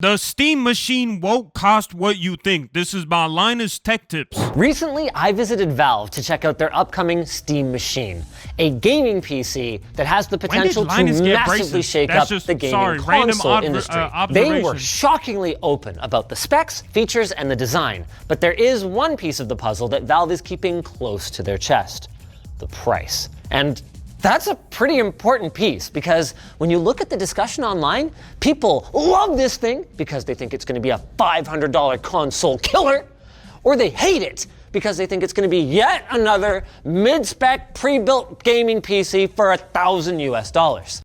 The Steam Machine won't cost what you think. This is by Linus Tech Tips. Recently, I visited Valve to check out their upcoming Steam Machine, a gaming PC that has the potential to massively shake up the gaming console industry. They were shockingly open about the specs, features, and the design, but there is one piece of the puzzle that Valve is keeping close to their chest: the price. And that's a pretty important piece, because when you look at the discussion online, people love this thing because they think it's going to be a $500 console killer, or they hate it because they think it's going to be yet another mid-spec pre-built gaming PC for $1,000 US.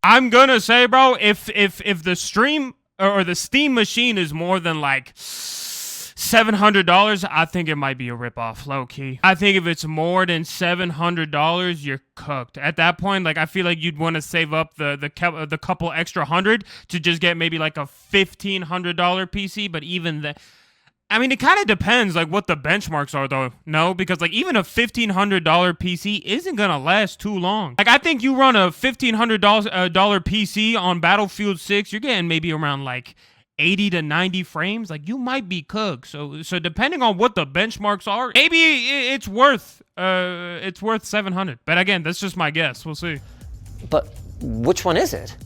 I'm gonna say, bro, if the stream or the Steam Machine is more than like $700, I think it might be a ripoff, low key. I think if it's more than $700, you're cooked. At that point, like, I feel like you'd want to save up the couple extra hundred to just get maybe like a $1,500 PC. But even that, I mean, it kind of depends like what the benchmarks are, though. No, because like even a $1,500 PC isn't gonna last too long. Like, I think you run a $1,500 PC on Battlefield 6, you're getting maybe around like 80 to 90 frames. Like, you might be cooked. So depending on what the benchmarks are, maybe it's worth 700. But again, that's just my guess. We'll see. But which one is it?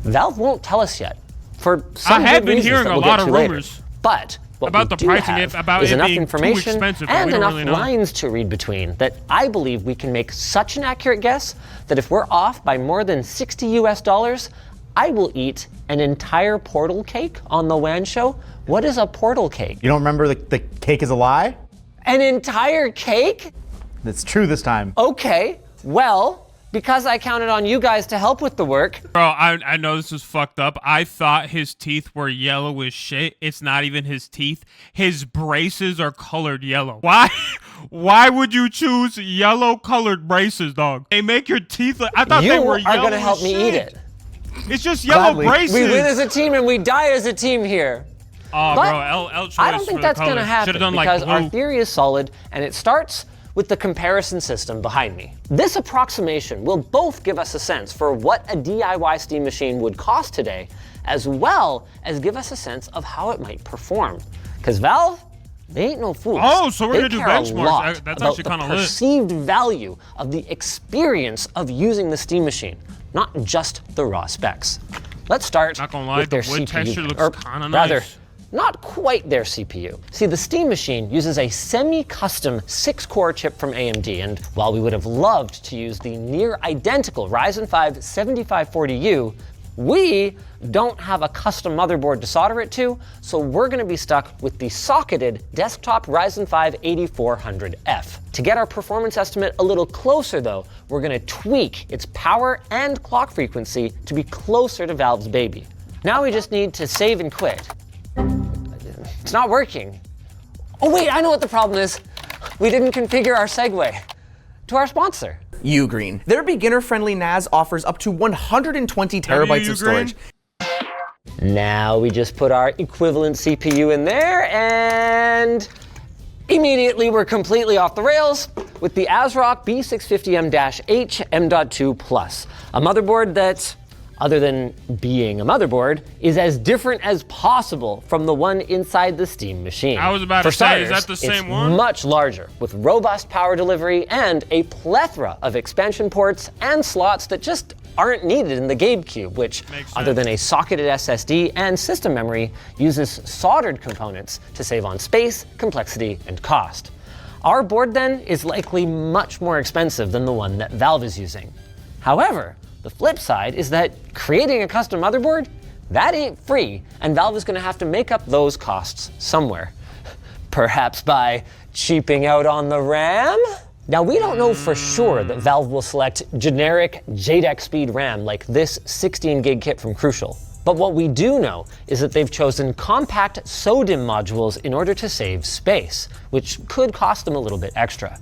Valve won't tell us yet. For some I have been hearing a lot of rumors later. But what about the pricing, about is it enough being information too expensive, and enough really lines to read between that I believe we can make such an accurate guess that if we're off by more than $60 US, I will eat an entire Portal cake on the WAN show. What is a Portal cake? You don't remember the cake is a lie? An entire cake? That's true this time. Okay, well, because I counted on you guys to help with the work. Bro, I know this is fucked up. I thought his teeth were yellow as shit. It's not even his teeth. His braces are colored yellow. Why? Why would you choose yellow colored braces, dog? They make your teeth I thought they were yellow. You are gonna help me eat it. It's just yellow braces. We win as a team and we die as a team here. Oh, but bro, L choice I don't think that's going to happen because like our theory is solid, and it starts with the comparison system behind me. This approximation will both give us a sense for what a DIY Steam Machine would cost today, as well as give us a sense of how it might perform. Because Valve, they ain't no fools. Oh, so we're going to do benchmarks. That's actually kind of lit. Perceived value of the experience of using the Steam Machine, not just the raw specs. Let's start with their CPU. Texture looks kind of nice. Rather, not quite their CPU. See, the Steam Machine uses a semi-custom 6-core chip from AMD, and while we would have loved to use the near-identical Ryzen 5 7540U, we don't have a custom motherboard to solder it to, so we're going to be stuck with the socketed desktop Ryzen 5 8400F. To get our performance estimate a little closer, though, we're going to tweak its power and clock frequency to be closer to Valve's baby. Now we just need to save and quit. It's not working. Oh wait, I know what the problem is. We didn't configure our segue to our sponsor. Ugreen. Their beginner-friendly NAS offers up to 120 terabytes of storage. Now we just put our equivalent CPU in there, and immediately we're completely off the rails with the ASRock B650M-H M.2 Plus, a motherboard that, other than being a motherboard, is as different as possible from the one inside the Steam Machine. I was about to say, is that the same one? It's much larger, with robust power delivery and a plethora of expansion ports and slots that just aren't needed in the GameCube, which, other than a socketed SSD and system memory, uses soldered components to save on space, complexity, and cost. Our board, then, is likely much more expensive than the one that Valve is using. However, the flip side is that creating a custom motherboard, that ain't free, and Valve is going to have to make up those costs somewhere. Perhaps by cheaping out on the RAM? Now, we don't know for sure that Valve will select generic JEDEC speed RAM like this 16 gig kit from Crucial. But what we do know is that they've chosen compact SODIMM modules in order to save space, which could cost them a little bit extra.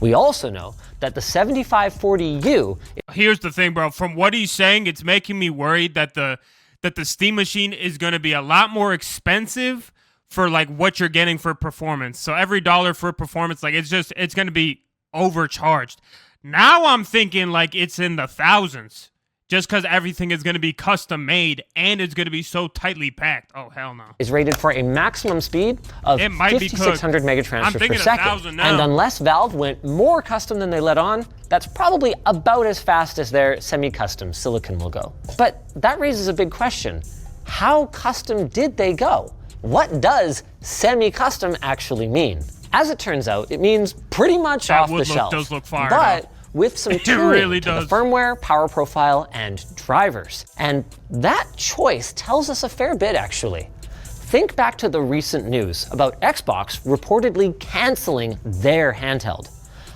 We also know that the 7540U... Here's the thing, bro. From what he's saying, it's making me worried that the Steam Machine is going to be a lot more expensive for like what you're getting for performance. So every dollar for performance, like it's going to be overcharged. Now I'm thinking like it's in the thousands. just because everything is going to be custom made and it's going to be so tightly packed. Oh, hell no. Is rated for a maximum speed of 5,600 megatransfers per second. And unless Valve went more custom than they let on, that's probably about as fast as their semi-custom silicon will go. But that raises a big question. How custom did they go? What does semi-custom actually mean? As it turns out, it means pretty much off the shelf. Does look fire, but with some tuning really to the firmware, power profile, and drivers. And that choice tells us a fair bit, actually. Think back to the recent news about Xbox reportedly canceling their handheld.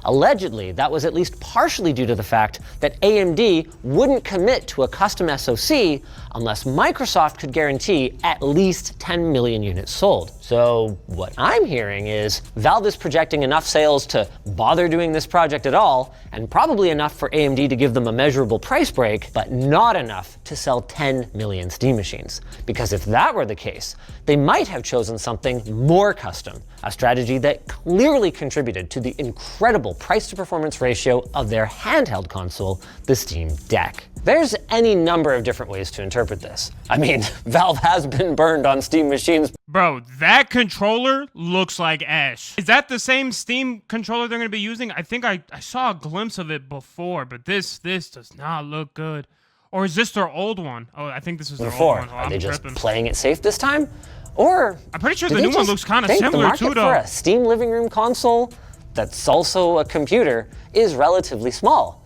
Allegedly, that was at least partially due to the fact that AMD wouldn't commit to a custom SoC unless Microsoft could guarantee at least 10 million units sold. So what I'm hearing is Valve is projecting enough sales to bother doing this project at all, and probably enough for AMD to give them a measurable price break, but not enough to sell 10 million Steam machines. Because if that were the case, they might have chosen something more custom, a strategy that clearly contributed to the incredible price-to-performance ratio of their handheld console, the Steam Deck. There's any number of different ways to interpret this. I mean, Valve has been burned on Steam machines. Bro, that controller looks like ash. Is that the same Steam controller they're going to be using? I think I saw a glimpse of it before, but this does not look good. Or is this their old one? Oh, I think this is their old one. Oh, Are they just playing it safe this time? Or I'm pretty sure the new one looks kind of similar too, though. For a Steam living room console that's also a computer is relatively small.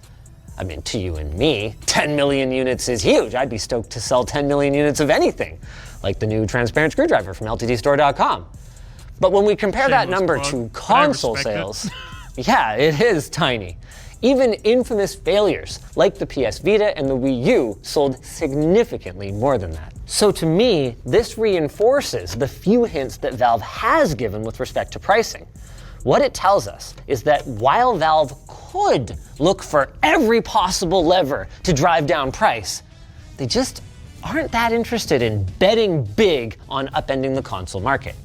I mean, to you and me, 10 million units is huge. I'd be stoked to sell 10 million units of anything, like the new transparent screwdriver from LTDstore.com. But when we compare that number to console sales, yeah, it is tiny. Even infamous failures, like the PS Vita and the Wii U, sold significantly more than that. So to me, this reinforces the few hints that Valve has given with respect to pricing. What it tells us is that while Valve could look for every possible lever to drive down price, they just aren't that interested in betting big on upending the console market.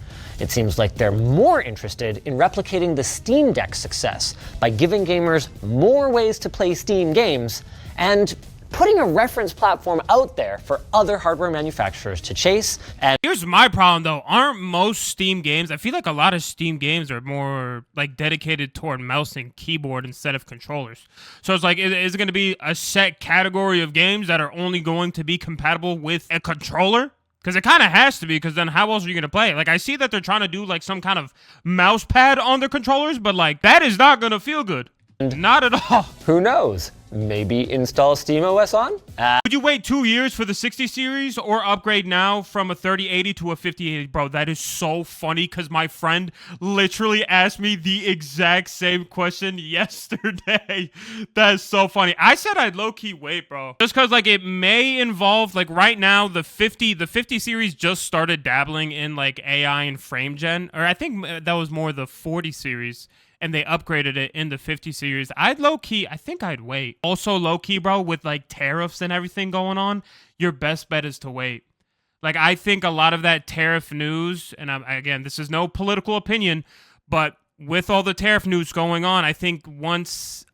It seems like they're more interested in replicating the Steam Deck's success by giving gamers more ways to play Steam games and putting a reference platform out there for other hardware manufacturers to chase. And here's my problem, though. Aren't most Steam games, I feel like a lot of Steam games are more like dedicated toward mouse and keyboard instead of controllers. So it's like, is it going to be a set category of games that are only going to be compatible with a controller? Because it kind of has to be, because then how else are you going to play? Like, I see that they're trying to do like some kind of mouse pad on their controllers, but like, that is not going to feel good. Not at all. Who knows? Maybe install SteamOS on? Would you wait 2 years for the 60 series or upgrade now from a 3080 to a 5080? Bro, that is so funny because my friend literally asked me the exact same question yesterday. That is so funny. I said I'd low-key wait, bro. Just because like it may involve, like right now, the 50 series just started dabbling in like AI and frame gen. Or I think that was more the 40 series. And they upgraded it in the 50 series. I think I'd wait. Also, low-key, bro, with like tariffs and everything going on, your best bet is to wait. Like, I think a lot of that tariff news, and again, this is no political opinion, but with all the tariff news going on, I think once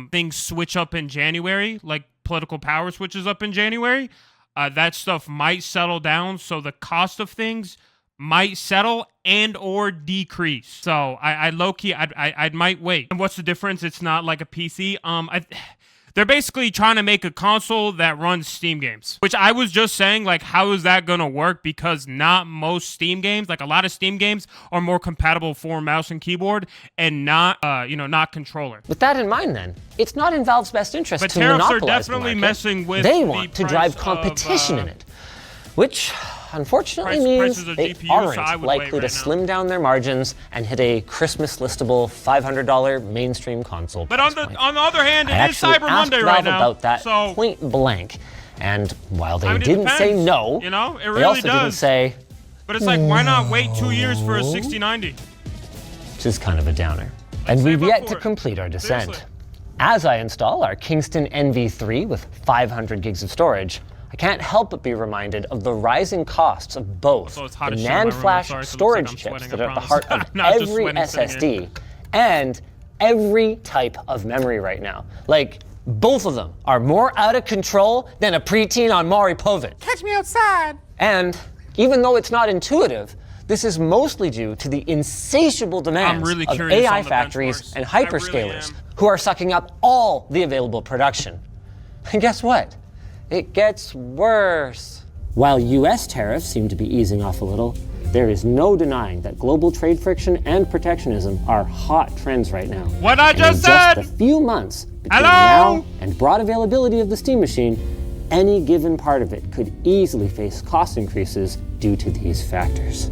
things switch up in January, like political power switches up in January, that stuff might settle down, so the cost of things might settle and or decrease. So I low-key, I might wait. And what's the difference? It's not like a PC. They're basically trying to make a console that runs Steam games, which I was just saying, like, how is that going to work? Because not most Steam games, like a lot of Steam games are more compatible for mouse and keyboard and not, not controller. With that in mind, then, it's not in Valve's best interest but to monopolize the market. But tariffs are definitely messing with They want to drive competition in it, which unfortunately means they aren't likely to slim down their margins and hit a Christmas listable $500 mainstream console. But on the other hand, it is Cyber Monday right now. About that point blank, and while they didn't say no, it really they also didn't say. But it's like, why not wait 2 years for a 6090? Which is kind of a downer. And we've yet to complete our descent. Seriously. As I install our Kingston NV3 with 500 gigs of storage, I can't help but be reminded of the rising costs of both the NAND flash storage chips that are at the heart of every SSD and every type of memory right now. Like, Both of them are more out of control than a preteen on Maury Povich. Catch me outside. And even though it's not intuitive, this is mostly due to the insatiable demands really of curious AI on the factories benchmarks. and I really hyperscalers am. who are sucking up all the available production. And guess what? It gets worse. While US tariffs seem to be easing off a little, there is no denying that global trade friction and protectionism are hot trends right now. What I And just in said! just a few months between Hello? now and broad availability of the Steam Machine, any given part of it could easily face cost increases due to these factors.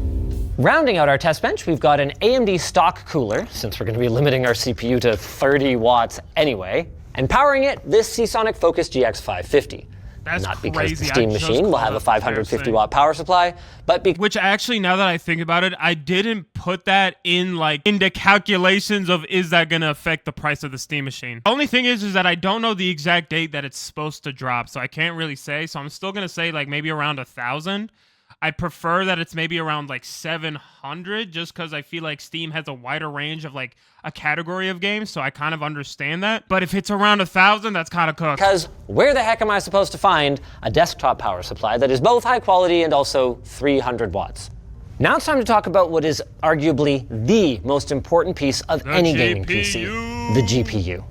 Rounding out our test bench, we've got an AMD stock cooler, since we're going to be limiting our CPU to 30 watts anyway, and powering it, this Seasonic Focus GX 550. That's Not because crazy. the Steam I just Machine will called have a up the 550 thing. watt power supply, but because Which actually, now that I think about it, I didn't put that in like into calculations of is that gonna affect the price of the Steam Machine. The only thing is that I don't know the exact date that it's supposed to drop, so I can't really say. So I'm still gonna say like maybe around 1,000. I prefer that it's maybe around like 700, just because I feel like Steam has a wider range of like a category of games, so I kind of understand that. But if it's around 1,000, that's kind of cooked. where the heck am I supposed to find a desktop power supply that is both high quality and also 300 watts? Now it's time to talk about what is arguably the most important piece of any gaming PC, the GPU.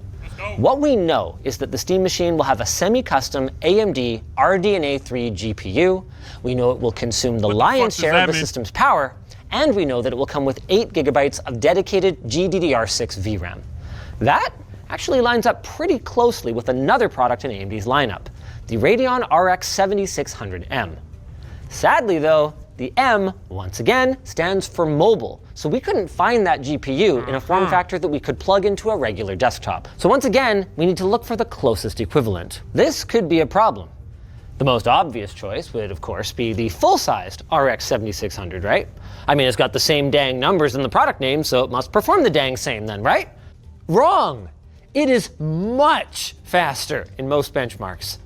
What we know is that the Steam Machine will have a semi-custom AMD RDNA 3 GPU. We know it will consume the lion's does share that of the mean? system's power, and we know that it will come with 8 gigabytes of dedicated GDDR6 VRAM. That actually lines up pretty closely with another product in AMD's lineup, the Radeon RX 7600M. Sadly though, the M, once again, stands for mobile, so we couldn't find that GPU in a form factor that we could plug into a regular desktop. So once again, we need to look for the closest equivalent. This could be a problem. The most obvious choice would, of course, be the full-sized RX 7600, right? I mean, it's got the same dang numbers in the product name, so it must perform the dang same then, right? Wrong! It is much faster in most benchmarks.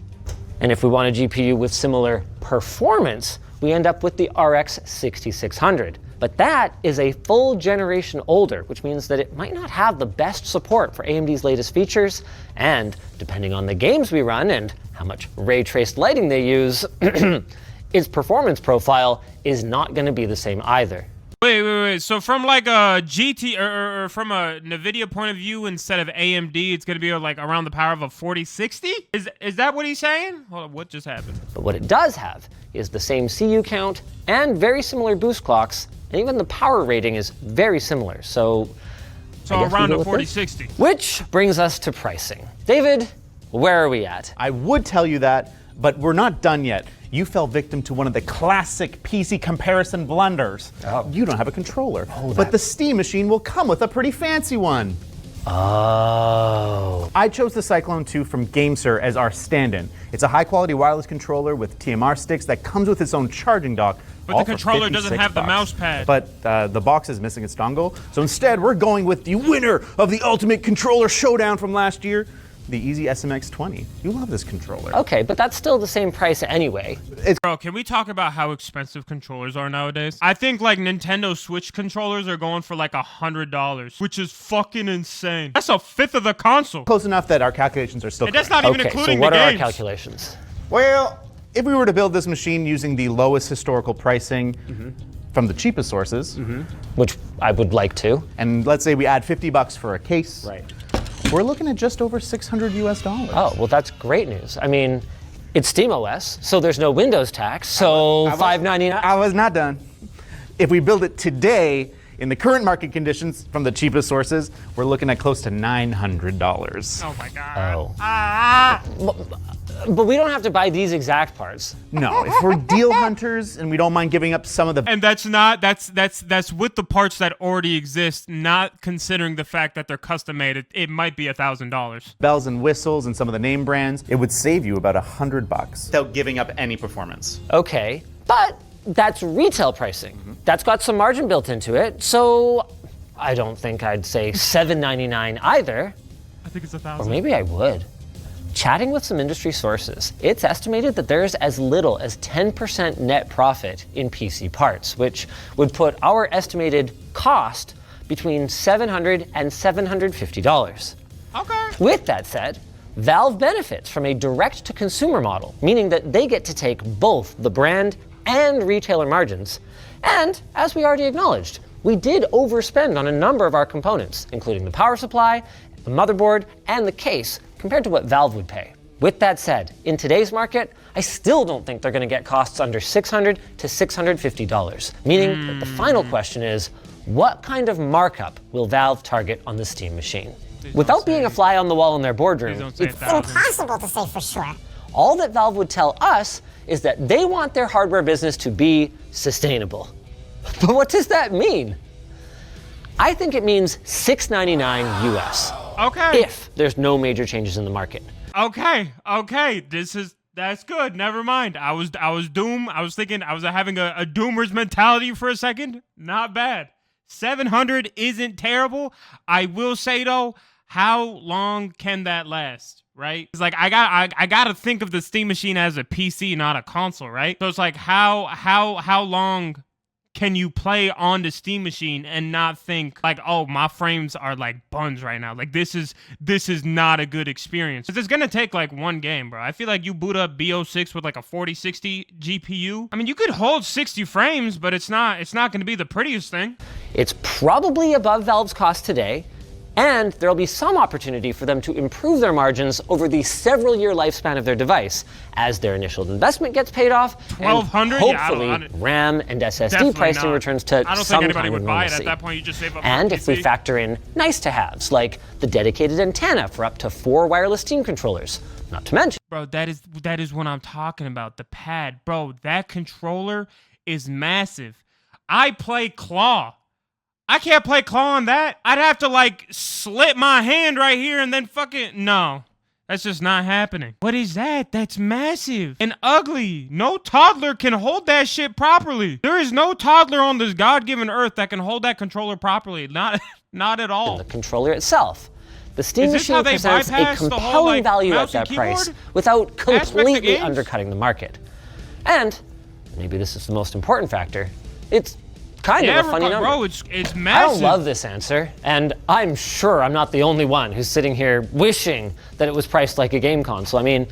And if we want a GPU with similar performance, we end up with the RX 6600. But that is a full generation older, which means that it might not have the best support for AMD's latest features, and depending on the games we run and how much ray-traced lighting they use, its performance profile is not going to be the same either. Wait. So from like a GT or from a NVIDIA point of view, instead of AMD, it's gonna be like around the power of a 4060? Is that what he's saying? Hold on, what just happened? But what it does have is the same CU count and very similar boost clocks, and even the power rating is very similar. So I guess we around go a with 4060. Which brings us to pricing. David, where are we at? I would tell you that, but we're not done yet. You fell victim to one of the classic PC comparison blunders. Oh. You don't have a controller, but the Steam Machine will come with a pretty fancy one. Oh. I chose the Cyclone 2 from GameSir as our stand-in. It's a high-quality wireless controller with TMR sticks that comes with its own charging dock. But all the for controller doesn't 56 have the bucks. mouse pad. But the box is missing its dongle. So instead, we're going with the winner of the Ultimate Controller Showdown from last year, the Easy SMX 20. You love this controller. Okay, but that's still the same price anyway. Bro, can we talk about how expensive controllers are nowadays? I think like Nintendo Switch controllers are going for like $100, which is fucking insane. That's a fifth of the console. Close enough that our calculations are still And that's correct. not even Okay, so including what the are our games. calculations? Well, if we were to build this machine using the lowest historical pricing from the cheapest sources, Which I would like to. and let's say we add 50 bucks for a case, Right. we're looking at just over $600 US. Oh, well, that's great news. I mean, it's SteamOS, so there's no Windows tax, so $599. I was not done. If we build it today, in the current market conditions from the cheapest sources, we're looking at close to $900. Oh my god. Oh. Ah! But we don't have to buy these exact parts. No, if we're deal hunters and we don't mind giving up some of the And that's with the parts that already exist, not considering the fact that they're custom made. It might be $1,000. bells and whistles and some of the name brands, it would save you about $100 without giving up any performance. Okay, but that's retail pricing. That's got some margin built into it, so I don't think I'd say $799 either. I think it's Or 1,000. maybe I would. Chatting with some industry sources, it's estimated that there's as little as 10% net profit in PC parts, which would put our estimated cost between $700 and $750. Okay. With that said, Valve benefits from a direct-to-consumer model, meaning that they get to take both the brand and retailer margins. And, as we already acknowledged, we did overspend on a number of our components, including the power supply, the motherboard, and the case, compared to what Valve would pay. With that said, in today's market, I still don't think they're going to get costs under $600 to $650, meaning that the final question is, what kind of markup will Valve target on the Steam machine? Without being a fly on the wall in their boardroom, it's impossible to say for sure. All that Valve would tell us is that they want their hardware business to be sustainable. But what does that mean? I think it means $699 US. Okay. If there's no major changes in the market. Okay. That's good. Never mind. I was doomed. I was thinking I was having a doomer's mentality for a second. Not bad. 700 isn't terrible. I will say though, how long can that last? Right? It's like I gotta think of the Steam machine as a PC, not a console, right? So it's like how long can you play on the Steam machine and not think like, oh, my frames are like buns right now? Like this is not a good experience. It's gonna take like one game, bro. I feel like you boot up BO6 with like a 4060 GPU. I mean, you could hold 60 frames, but it's not gonna be the prettiest thing. It's probably above Valve's cost today, and there'll be some opportunity for them to improve their margins over the several-year lifespan of their device as their initial investment gets paid off, and 1200, hopefully RAM and SSD pricing returns to I don't some think anybody kind of would buy it normalcy. at that point. You just save up. And for if we PC. factor in nice-to-haves like the dedicated antenna for up to 4 wireless Steam controllers, not to mention. Bro, that is what I'm talking about. The pad, bro. That controller is massive. I play claw. I can't play claw on that. I'd have to like slit my hand right here and then fucking no. That's just not happening. What is that? That's massive and ugly. No toddler can hold that shit properly. There is no toddler on this God-given earth that can hold that controller properly. Not at all. The controller itself. The Steam Is this how machine they presents a bypass the compelling whole, like, value at mouse and that price keyboard without aspect of completely games? undercutting the market. And maybe this is the most important factor. It's kind of a funny number. Bro, it's massive. I don't love this answer, and I'm sure I'm not the only one who's sitting here wishing that it was priced like a game console. I mean,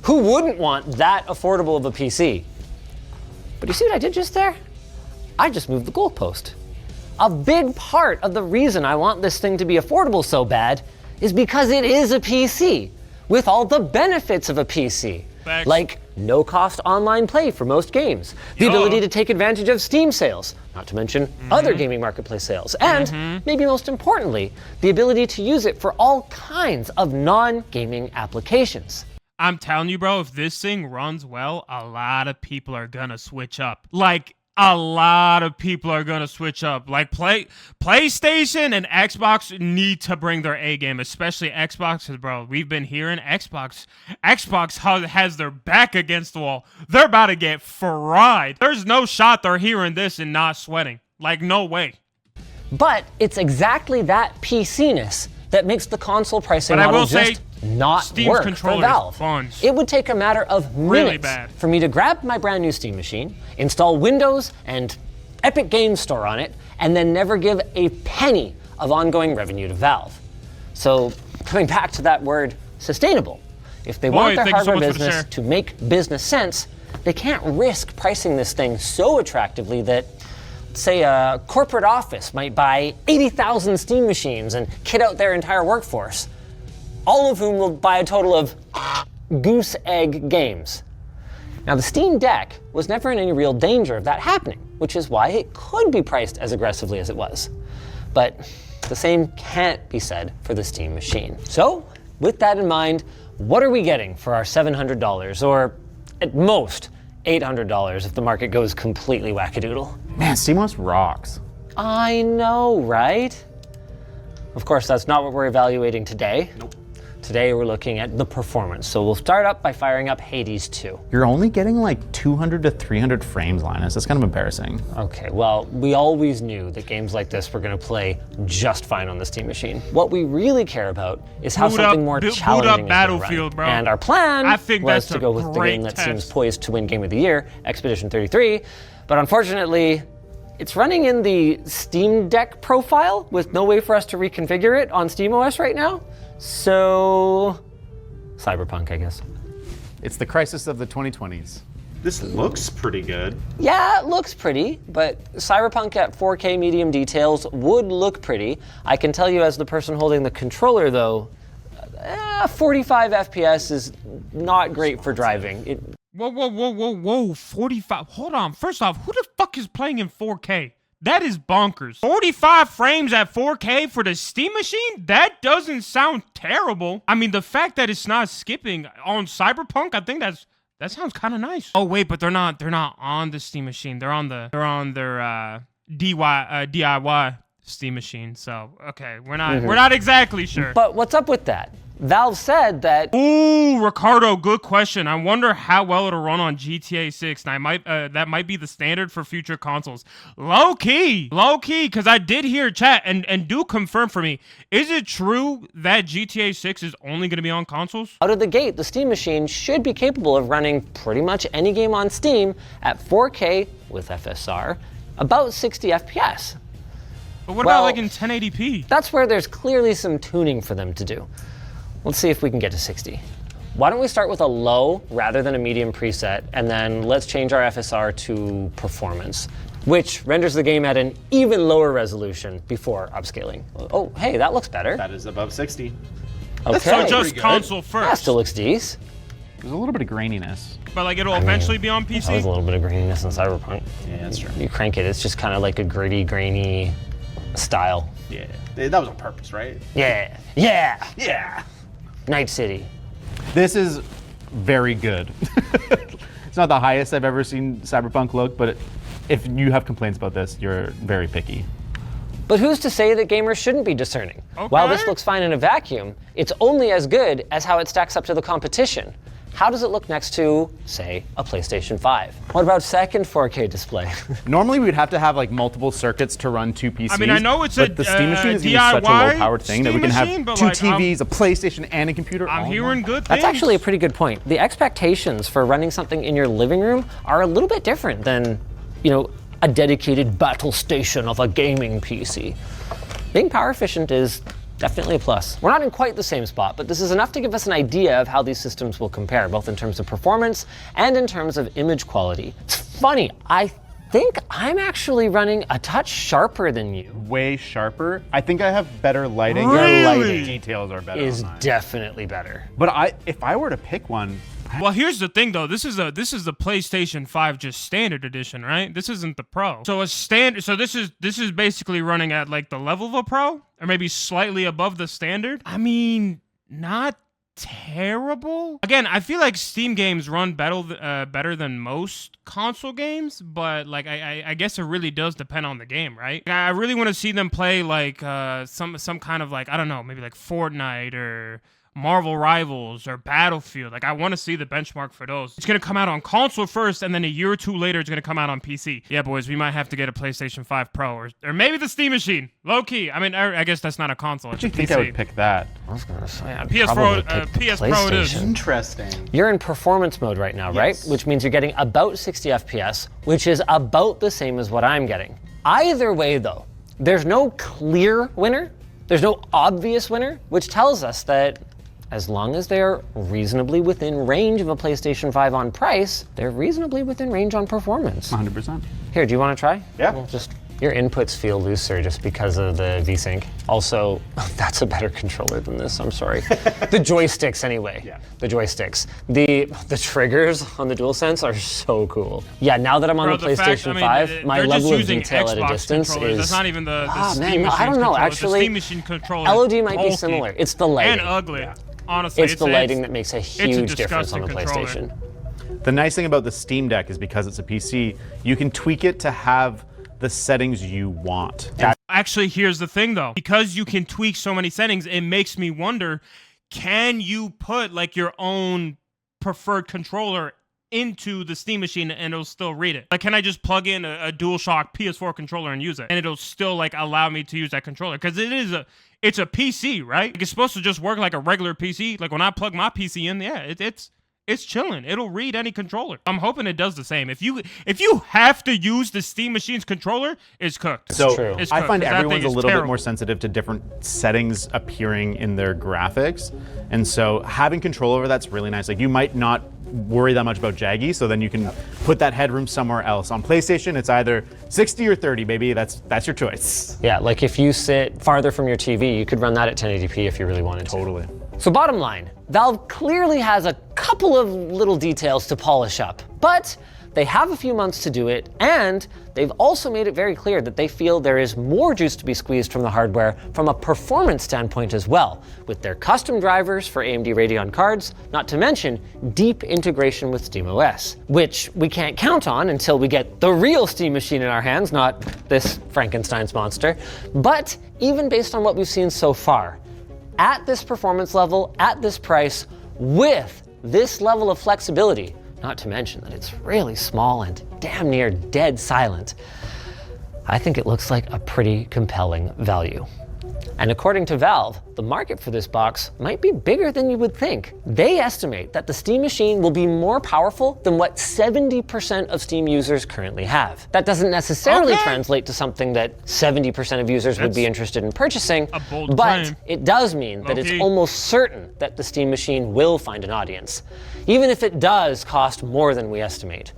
who wouldn't want that affordable of a PC? But you see what I did just there? I just moved the goalpost. A big part of the reason I want this thing to be affordable so bad is because it is a PC, with all the benefits of a PC. Facts. Like no-cost online play for most games, the ability to take advantage of Steam sales, not to mention other gaming marketplace sales, and maybe most importantly, the ability to use it for all kinds of non-gaming applications. I'm telling you, bro, if this thing runs well, a lot of people are gonna switch up. Like, a lot of people are gonna switch up. Like, PlayStation and Xbox need to bring their A game, especially Xbox, 'cause, bro, we've been hearing Xbox has their back against the wall. They're about to get fried. There's no shot they're hearing this and not sweating. Like, no way. But it's exactly that PC-ness that makes the console pricing But I model will say, just not Steam's work for controller is Valve. buns. It would take a matter of Really minutes bad. for me to grab my brand new Steam machine, install Windows and Epic Games Store on it, and then never give a penny of ongoing revenue to Valve. So coming back to that word, sustainable. If they want their thank you so hardware much for the business share. to make business sense, they can't risk pricing this thing so attractively that, say, a corporate office might buy 80,000 Steam machines and kit out their entire workforce, all of whom will buy a total of goose egg games. Now, the Steam Deck was never in any real danger of that happening, which is why it could be priced as aggressively as it was. But the same can't be said for the Steam machine. So, with that in mind, what are we getting for our $700, or at most $800 if the market goes completely wackadoodle? Man, SteamOS rocks. I know, right? Of course, that's not what we're evaluating today. Nope. Today we're looking at the performance. So we'll start up by firing up Hades 2. You're only getting like 200 to 300 frames, Linus. That's kind of embarrassing. Okay, well, we always knew that games like this were going to play just fine on the Steam machine. What we really care about is how Boot something up- more boot up challenging is gonna Battlefield, run. bro. And our plan I think was that's to a go with the great game that seems test. poised to win Game of the Year, Expedition 33. But unfortunately, it's running in the Steam Deck profile with no way for us to reconfigure it on SteamOS right now. So Cyberpunk, I guess. It's the crisis of the 2020s. This looks pretty good. Yeah, it looks pretty, but Cyberpunk at 4K medium details would look pretty. I can tell you as the person holding the controller, though, 45 FPS is not great for driving. Whoa, 45. Hold on. First off, who the fuck is playing in 4K? That is bonkers. 45 frames at 4K for the Steam machine? That doesn't sound terrible. I mean, the fact that it's not skipping on Cyberpunk, I think that sounds kind of nice. Oh wait, but they're not on the Steam machine. They're on their DIY Steam machine. So, okay, we're not exactly sure. But what's up with that? Valve said that. Ooh, Ricardo, good question. I wonder how well it'll run on GTA 6. And that might be the standard for future consoles. Low key, because I did hear chat and do confirm for me. Is it true that GTA 6 is only going to be on consoles? Out of the gate, the Steam machine should be capable of running pretty much any game on Steam at 4K with FSR, about 60 FPS. But what about like in 1080p? That's where there's clearly some tuning for them to do. Let's see if we can get to 60. Why don't we start with a low rather than a medium preset, and then let's change our FSR to performance, which renders the game at an even lower resolution before upscaling. Oh, hey, that looks better. That is above 60. Okay. So just console first. That still looks decent. There's a little bit of graininess. But like it'll eventually be on PC? That was a little bit of graininess in Cyberpunk. Yeah, that's true. You crank it, it's just kind of like a gritty, grainy style. Yeah, that was on purpose, right? Yeah. Yeah. Night City. This is very good. It's not the highest I've ever seen Cyberpunk look, but if you have complaints about this, you're very picky. But who's to say that gamers shouldn't be discerning? Okay. While this looks fine in a vacuum, it's only as good as how it stacks up to the competition. How does it look next to, say, a PlayStation 5? What about second 4K display? Normally, we'd have to have like multiple circuits to run two PCs. I mean, I know it's but the Steam machine is gonna be such a low-powered thing that we can have Steam machine, two but, like, TVs, a PlayStation, and a computer. I'm all in hearing one. good things. That's actually a pretty good point. The expectations for running something in your living room are a little bit different than, a dedicated battle station of a gaming PC. Being power efficient is definitely a plus. We're not in quite the same spot, but this is enough to give us an idea of how these systems will compare, both in terms of performance and in terms of image quality. It's funny, I think I'm actually running a touch sharper than you. Way sharper. I think I have better lighting. Really? Your lighting details are better. Is on mine. definitely better. But if I were to pick one, Well, here's the thing though. This is the PlayStation 5 just standard edition, right? This isn't the Pro. So this is basically running at like the level of a Pro, or maybe slightly above the standard. I mean, not terrible. Again, I feel like Steam games run better than most console games, but like I guess it really does depend on the game, right? I really want to see them play like some kind of like, I don't know, maybe like Fortnite or Marvel Rivals or Battlefield. Like, I want to see the benchmark for those. It's going to come out on console first, and then a year or two later, it's going to come out on PC. Yeah, boys, we might have to get a PlayStation 5 Pro or maybe the Steam machine. Low key. I mean, I guess that's not a console. I It's a think PC. I would pick that. I was gonna say, I'd PS probably Pro, pick the PS Pro it is. PlayStation. Interesting. You're in performance mode right now, right? Yes. Which means you're getting about 60 FPS, which is about the same as what I'm getting. Either way, though, there's no clear winner. There's no obvious winner, which tells us that as long as they're reasonably within range of a PlayStation 5 on price, they're reasonably within range on performance. 100%. Here, do you want to try? Yeah. Well, your inputs feel looser just because of the VSync. Also, that's a better controller than this, I'm sorry. The joysticks anyway. Yeah. The joysticks. The triggers on the DualSense are so cool. Yeah, now that I'm on Bro, the PlayStation 5, my they're level just of using detail at a Xbox distance controllers. is... That's not even the Ah, Steam man, machine I don't know, controller. actually, The Steam machine controller. LOD might be bulky similar. It's the lighting. and ugly. Honestly, It's the lighting that makes a huge difference on the disgusting PlayStation. controller. The nice thing about the Steam Deck is because it's a PC, you can tweak it to have the settings you want. Actually, here's the thing though. Because you can tweak so many settings, it makes me wonder, can you put like your own preferred controller into the Steam machine and it'll still read it? Like, can I just plug in a DualShock PS4 controller and use it? And it'll still like allow me to use that controller? Because it's a PC, right? Like, it's supposed to just work like a regular PC. Like when I plug my PC in, yeah, it's it's chilling. It'll read any controller. I'm hoping it does the same. If you have to use the Steam Machine's controller, it's cooked. So true. It's I cooked, find 'cause that everyone's thing a is little bit terrible. more sensitive to different settings appearing in their graphics. And so having control over that's really nice. Like you might not worry that much about jaggy, so then you can put that headroom somewhere else. On PlayStation, it's either 60 or 30, baby. That's your choice. Yeah, like if you sit farther from your TV, you could run that at 1080p if you really wanted to. Totally. So bottom line, Valve clearly has a couple of little details to polish up, but they have a few months to do it, and they've also made it very clear that they feel there is more juice to be squeezed from the hardware from a performance standpoint as well, with their custom drivers for AMD Radeon cards, not to mention deep integration with SteamOS, which we can't count on until we get the real Steam Machine in our hands, not this Frankenstein's monster. But even based on what we've seen so far, at this performance level, at this price, with this level of flexibility, not to mention that it's really small and damn near dead silent, I think it looks like a pretty compelling value. And according to Valve, the market for this box might be bigger than you would think. They estimate that the Steam Machine will be more powerful than what 70% of Steam users currently have. That doesn't necessarily translate to something that 70% of users would be interested in purchasing, a bold but claim. it does mean that it's Low-key. almost certain that the Steam Machine will find an audience, even if it does cost more than we estimate.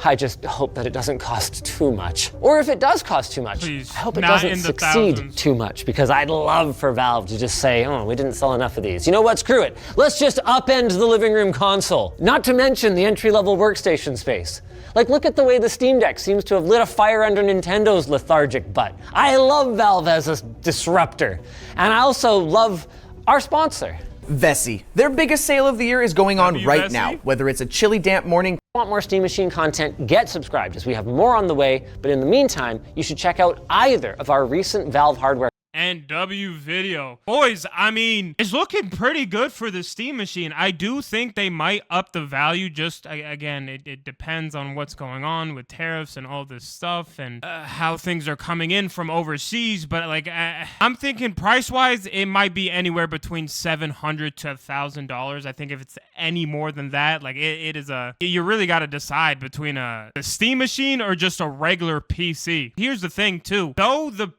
I just hope that it doesn't cost too much. Or if it does cost too much, Please, I hope it not doesn't in the succeed thousands. too much, because I'd love for Valve to just say, oh, we didn't sell enough of these. You know what, screw it. Let's just upend the living room console. Not to mention the entry-level workstation space. Like, look at the way the Steam Deck seems to have lit a fire under Nintendo's lethargic butt. I love Valve as a disruptor. And I also love our sponsor. Vessi. Their biggest sale of the year is going on W. right Vessi? now. Whether it's a chilly, damp morning, Want more Steam Machine content, get subscribed as we have more on the way, but in the meantime, you should check out either of our recent Valve hardware And W Video. Boys, I mean, it's looking pretty good for the Steam Machine. I do think they might up the value. Just, again, it depends on what's going on with tariffs and all this stuff and how things are coming in from overseas. But, like, I'm thinking price-wise, it might be anywhere between $700 to $1,000. I think if it's any more than that, like, it is you really got to decide between a Steam Machine or just a regular PC. Here's the thing, too. Though the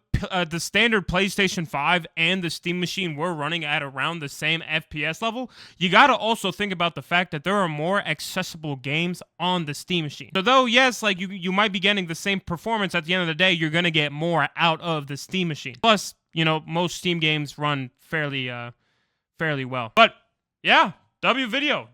standard PlayStation 5 and the Steam Machine were running at around the same FPS level, you gotta also think about the fact that there are more accessible games on the Steam Machine. So though, yes, like you might be getting the same performance, at the end of the day, you're gonna get more out of the Steam Machine. Plus, you know, most Steam games run fairly well. But yeah, W Video.